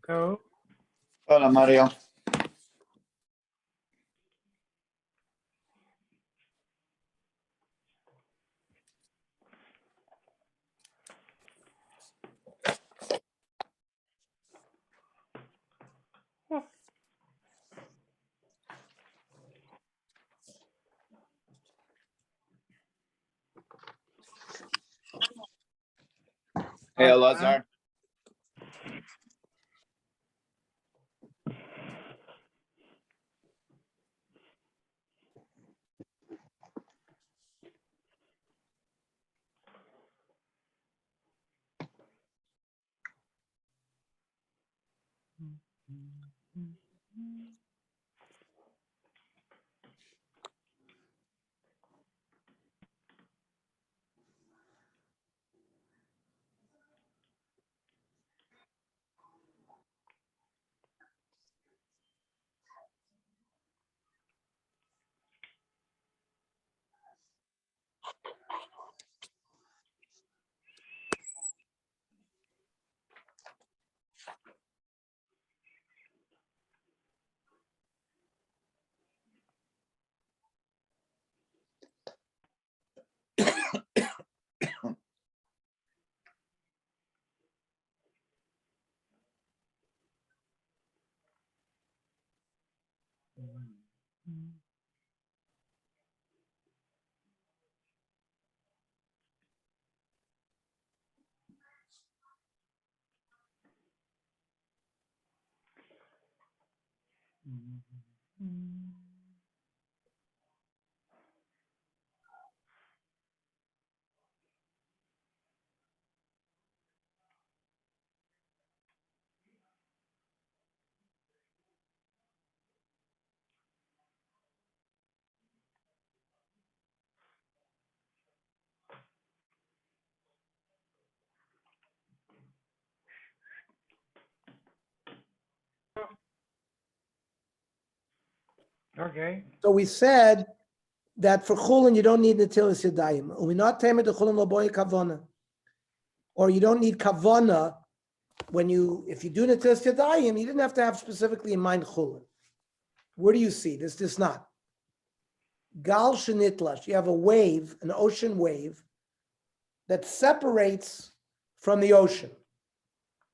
Go. Hola, Mario. Hey, Elazar. Okay. So we said that for chulin you don't need netilas yadayim. We not tamed the chulin loboy kavana, or you don't need kavana if you do netilas yadayim, you didn't have to have specifically in mind chulin. Where do you see this? This not gal shenitlash. You have a wave, an ocean wave that separates from the ocean.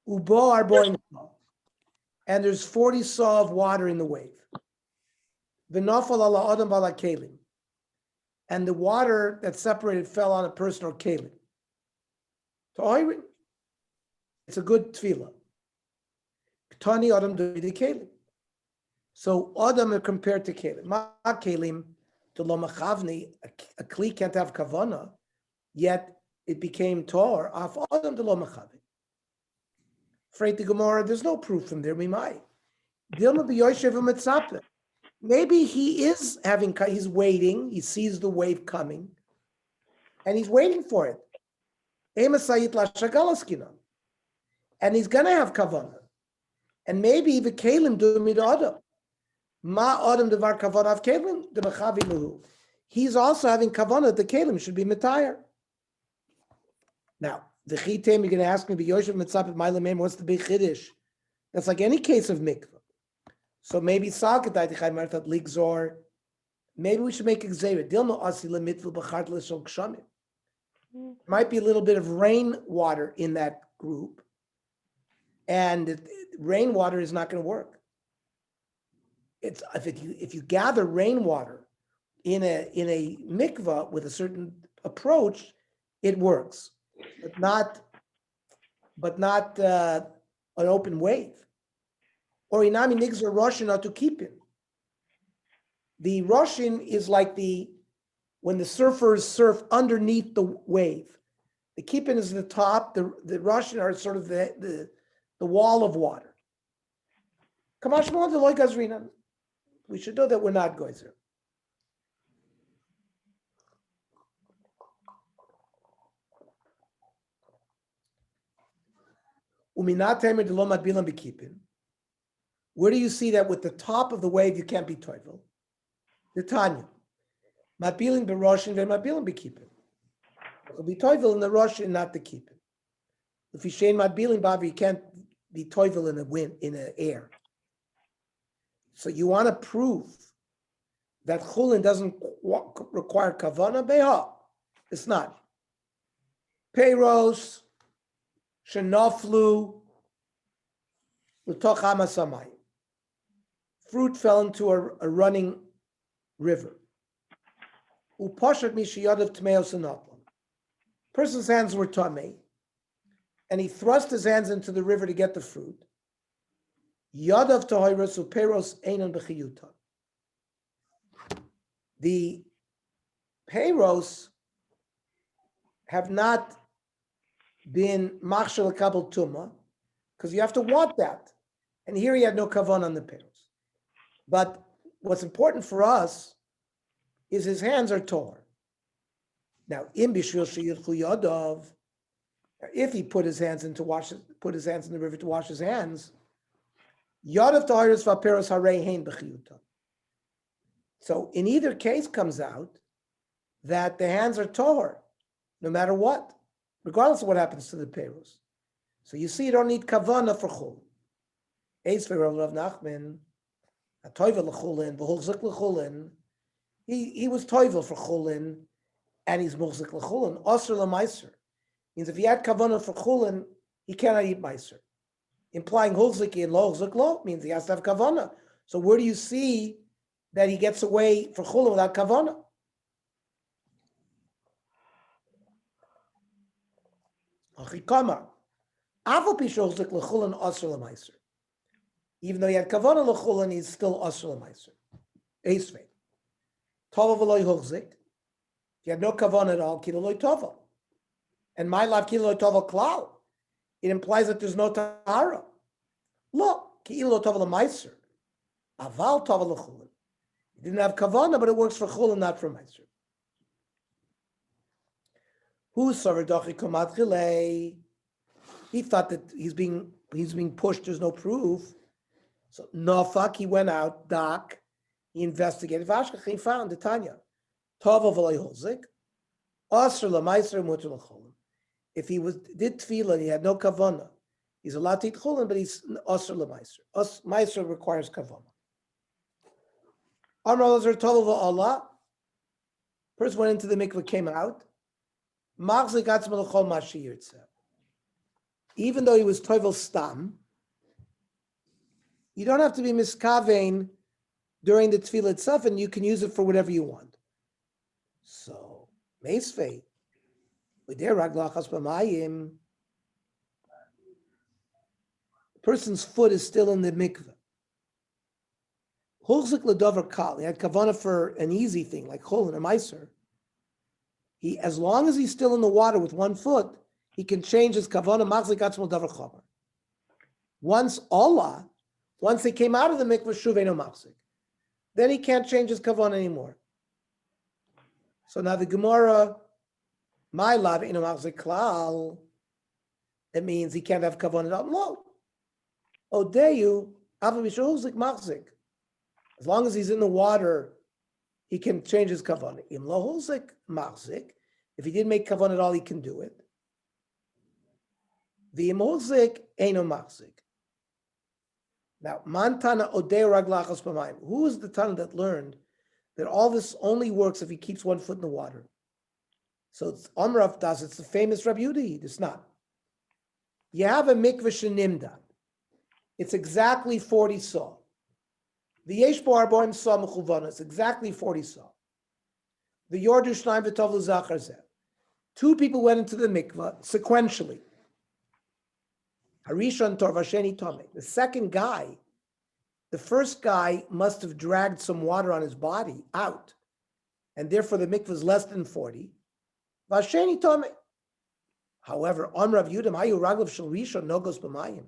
Ubo arboin, and there's 40 saw of water in the wave. V'nafal ala adam bala kelim, and the water that separated fell on a person or kelim. So it's a good tefillah. Ktani adam do the kelim. So adam are compared to kelim. Ma kelim to lo machavni. A kli can't have kavana, yet it became tor. Af adam to lo machavni. Afraid the Gemara, there's no proof from there. We might. Dilma b'yoshev u'mitzapeh. Maybe he's waiting, he sees the wave coming, and he's waiting for it. And he's going to have kavanah. And maybe the kelim do mid adam. Ma adam devar kavanah of kelim, the mechavi luhu. He's also having kavanah, the kelim should be mitayar. Now, the chitem, you're going to ask me, b'yoshev mitzapet ma'ilem, what's the big chiddush? That's like any case of mikvah. So maybe maybe we should make exevet. Might be a little bit of rainwater in that group, and rainwater is not going to work. It's if you gather rainwater in a mikvah with a certain approach, it works, but not an open wave. Or inami nigzer Russian are to keep him. The Russian is like when the surfers surf underneath the wave. The kippin is the top. The Russian are sort of the wall of water. We should know that we're not goyzer. Where do you see that with the top of the wave you can't be toivel? The Tanya. Matbilim be Russian, ve matbilim be keeping. It'll be toivel in the Russian, not the keeping. If you shein madbilin bavi, you can't be toivel in the wind, in the air. So you want to prove that chulin doesn't require kavana beha. It's not. Peiros shenaflu l'toch hamasamai. Fruit fell into a running river. Upashat mishiyadav tmeos anaplam. Person's hands were tamei, and he thrust his hands into the river to get the fruit. Yadav tahiros uperos einan b'chiyuta. The peiros have not been machshel kabel tuma, because you have to want that. And here he had no kavan on the peiros. But what's important for us is his hands are tor. Now, im bishvil sheyilchu yadav, if he put his hands in the river to wash his hands, yadav tahiros v'peros harei hein b'chiyuta. So in either case comes out that the hands are tor, no matter what, regardless of what happens to the peiros. So you see, you don't need kavana for chul. Eis v'rav Rav Nachman, a toivel l'chulin, v'hulzik l'chulin. He was toivel for chulin, and he's mulzik l'chulin. Osir l'maiser means if he had kavana for chulin, he cannot eat maiser. Implying hulzik and lo hulzik lo means he has to have kavana. So where do you see that he gets away for chulin without kavana? Even though he had kavana l'chulin, he's still osir l'maiser. Eisvei. Tova v'loy hulzik. If you have no kavana at all, kilo loy tova. And my life kilo loy tova klal. It implies that there's no tahara. Look, kilo tova l'maiser. Aval tova l'chulin. He didn't have kavana, but it works for chulin, not for maiser. Who's saradachi komat chilei? He thought that he's being pushed. There's no proof. So nafak, he went out. Doc, he investigated. Vashkach, he found the Tanya. Tova v'loy hulzik. Asr l'maiser muter l'chulin. If he did tefillah and he had no kavana, he's allowed to eat chulin, but he's asr l'maiser. Maiser requires kavana. Amar Lazar tova v'Allah. Person went into the mikveh, came out. Machzik atzma l'chol mashi yirtzeh. Even though he was toivel stam, you don't have to be miskavein during the tefillah itself, and you can use it for whatever you want. So, meisvei, u'der raglachas b'mayim, the person's foot is still in the mikveh. Hulzik l'dover kal, he had kavana for an easy thing, like chulin or meiser. As long as he's still in the water with one foot, he can change his kavana machzik atzmo davar chomer. Once they came out of the mikveh, shuveinu machzik, then he can't change his kavana anymore. So now the Gemara, my lav inu machzik klal, it means he can't have kavana at all. No. Odeyu avu mishulzik machzik. As long as he's in the water, he can change his kavana. Im lo hulzik machzik. If he didn't make kavana at all, he can do it. The imulzik eino machzik. Now, mantana odei raglachas b'mayim. Who is the Tana that learned that all this only works if he keeps one foot in the water? So it's Amrav das. It's the famous Rabbi Yudi. It's not. You have a mikveh shenimda. It's exactly 40 saw. The yesh bo arboim saw mechuvana. It's exactly 40 saw. The yordu shnayim v'tovlu zachar zeh. 2 people went into the mikveh sequentially. Harishon tor vasheni tomei. The second guy, the first guy must have dragged some water on his body out, and therefore the mikveh is less than 40. Vasheni tomei. However, on Rav Yudam hayu raglav shel rishon nogos b'mayim.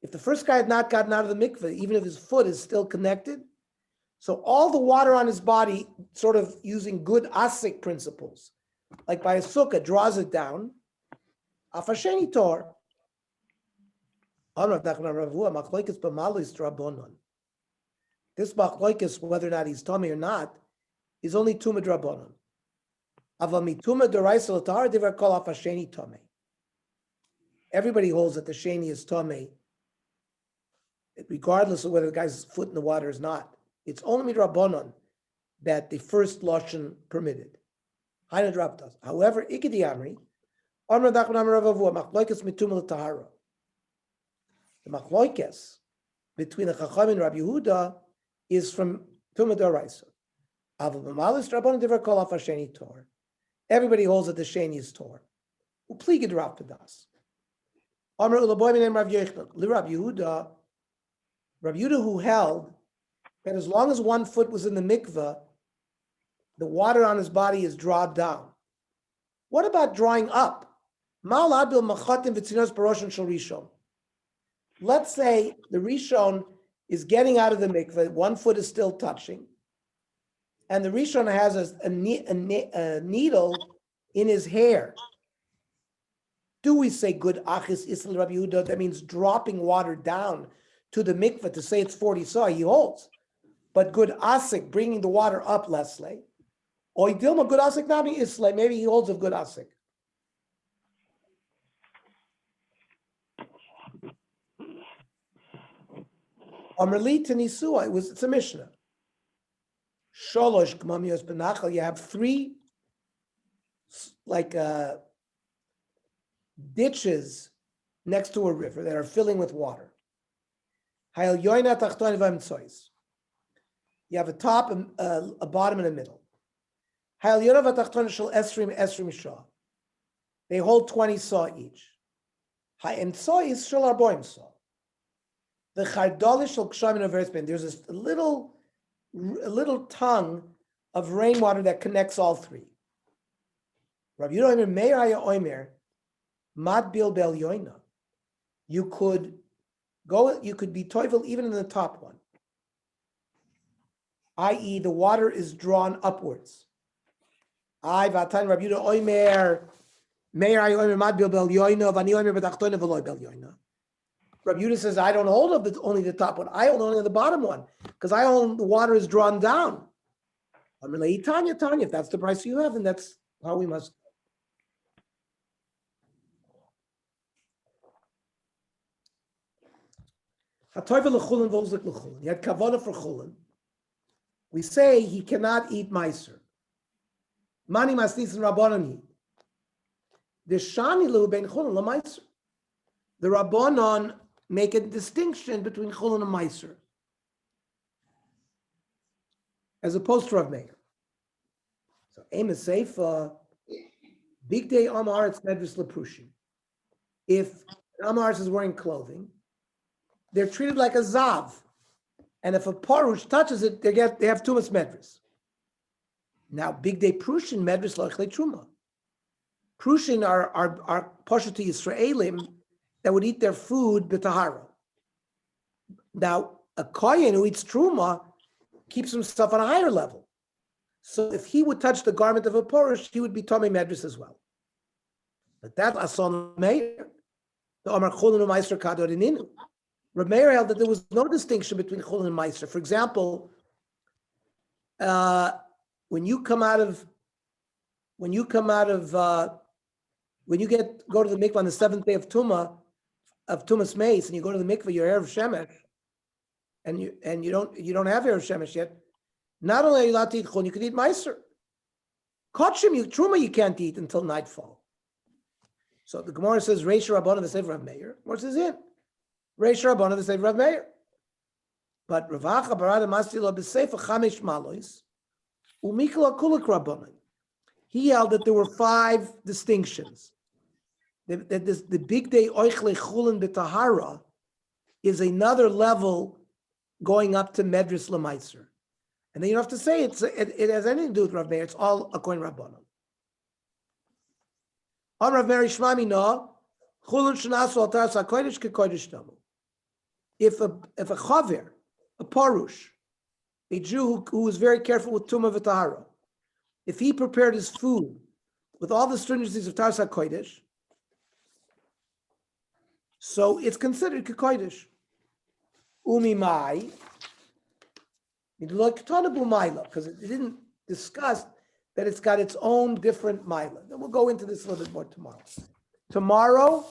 If the first guy had not gotten out of the mikveh, even if his foot is still connected, so all the water on his body, sort of using good asik principles, like by a sukkah, draws it down. Afasheni tor. This machlokes, whether or not he's tummy or not, is only tuma drabonon. Ava mituma deraisa l'tahara divrei kol afasheni tummy. everybody holds that the sheni is tamei, regardless of whether the guy's foot in the water is not. It's only midrabanan that the first lashon permitted. Haina draptas. However, ikedi amri, amr dachman amr ravavu machloikes mitum tahara. The machloikes between the Chacham and Rabbi Yehuda is from Tumah D'Oraisa. Aval b'malis rabbanan divrei kol af hasheni tor. Everybody holds that the sheni is tor. Upligid Rav Padas. Amr ulaboy min Rav Yechon. Li Rabbi Yehuda who held that as long as one foot was in the mikveh, the water on his body is drawn down. What about drawing up? Mal adbil machatim v'tzinos baroshon shel rishon. Let's say the Rishon is getting out of the mikveh, one foot is still touching, and the Rishon has a needle in his hair. Do we say good achis isl Rabbi Yehuda? That means dropping water down to the mikveh to say it's 40 saw, he holds. But good asik, bringing the water up, Leslie. Or Dilma good asik nami isle, maybe he holds of good asik. Amrli Tanisua, it's a Mishnah. Sholosh Gmamios Benachal, you have three ditches next to a river that are filling with water. You have a top, a bottom, and a middle. They hold 20 saw each. The chardalish shel kshamim aversben. There's a little tongue of rainwater that connects all three. Rabbi Yehuda Meir haya oimer mad bil bel yoina. You could be toivel even in the top one, i.e., the water is drawn upwards. I vatan Rabbi Yehuda oimer Meir haya oimer mad bil bel yoina vani oimer b'tachtoina v'loy bel yoina. Rabbi Yehuda says, I don't hold of only the top one. I hold only the bottom one because I hold the water is drawn down. I'm like, Tanya, if that's the price you have, then that's how we must. He had kavana for chulin. We say he cannot eat meiser. Mani masnis and rabbanon eat. The shani lu ben chulin la meiser. The rabbanon make a distinction between chulin and meiser, as opposed to Rav Meir. So, Amos Seifa, big day Amar, it's medvis leprushim. If Amar is wearing clothing, they're treated like a zav, and if a parush touches it, they have tumas medvis. Now, big day prushin medvis lochle truma. Prushin are pashut Yisraelim that would eat their food b'tahara. Now, a kohen who eats truma keeps himself on a higher level. So if he would touch the garment of a porish, he would be tomei medris as well. But that ason meir, the Amar chulin and meiser kador ininu. Rav Meir held that there was no distinction between chulin and meiser. For example, when you go to the mikvah on the seventh day of Tumas Mace, and you go to the mikveh, you're Erev Shemesh, and you don't have Erev Shemesh yet. Not only are you allowed to eat chulin, you can eat meiser. Kotshim, truma, you can't eat until nightfall. So the Gemara says, Reish Rabbanah v'Sev Rav Meir. Gemara says, in Reish Rabbanah v'Sev Rav Meir. But Ravacha barada masilo b'Seifa chamesh malois umikla kulak Rabbanah. He held that there were 5 distinctions. That the big day oichle chulin b'tahara is another level going up to medris lemeiser. And then you don't have to say it has anything to do with Rav Meir. It's all according to Rabbanan. On Rav Meir Shmami no chulin shenasu al taras hakodesh kekodesh tamu. If a chaver, a parush, a Jew who was very careful with tumah v'tahara, if he prepared his food with all the stringencies of taras hakodesh, so it's considered kekodesh. Umi mai. Because it didn't discuss that it's got its own different mila. Then we'll go into this a little bit more tomorrow. Tomorrow,